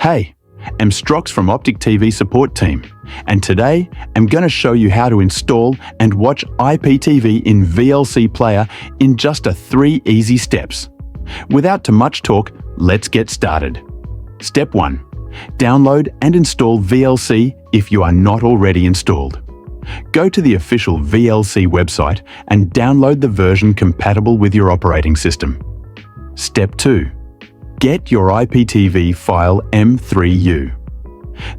Hey, I'm Strox from Optic TV support team, and today I'm going to show you how to install and watch IPTV in VLC Player in just 3 easy steps. Without too much talk, let's get started. Step 1. Download and install VLC if you are not already installed. Go to the official VLC website and download the version compatible with your operating system. Step 2. Get your IPTV file M3U.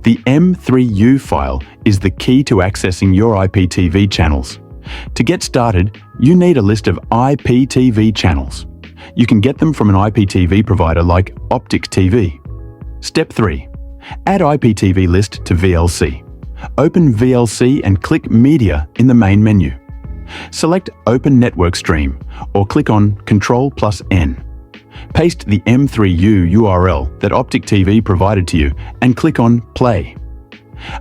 The M3U file is the key to accessing your IPTV channels. To get started, you need a list of IPTV channels. You can get them from an IPTV provider like Optic TV. Step 3. Add IPTV list to VLC. Open VLC and click Media in the main menu. Select Open Network Stream or click on Ctrl+N. Paste the M3U URL that Optic TV provided to you and click on Play.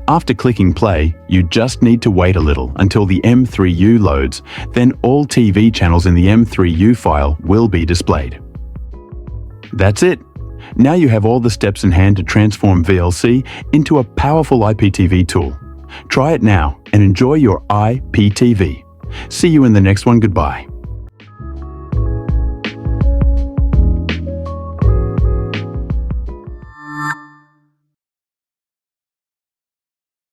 After clicking Play, you just need to wait a little until the M3U loads, then all TV channels in the M3U file will be displayed. That's it! Now you have all the steps in hand to transform VLC into a powerful IPTV tool. Try it now and enjoy your IPTV. See you in the next one. Goodbye.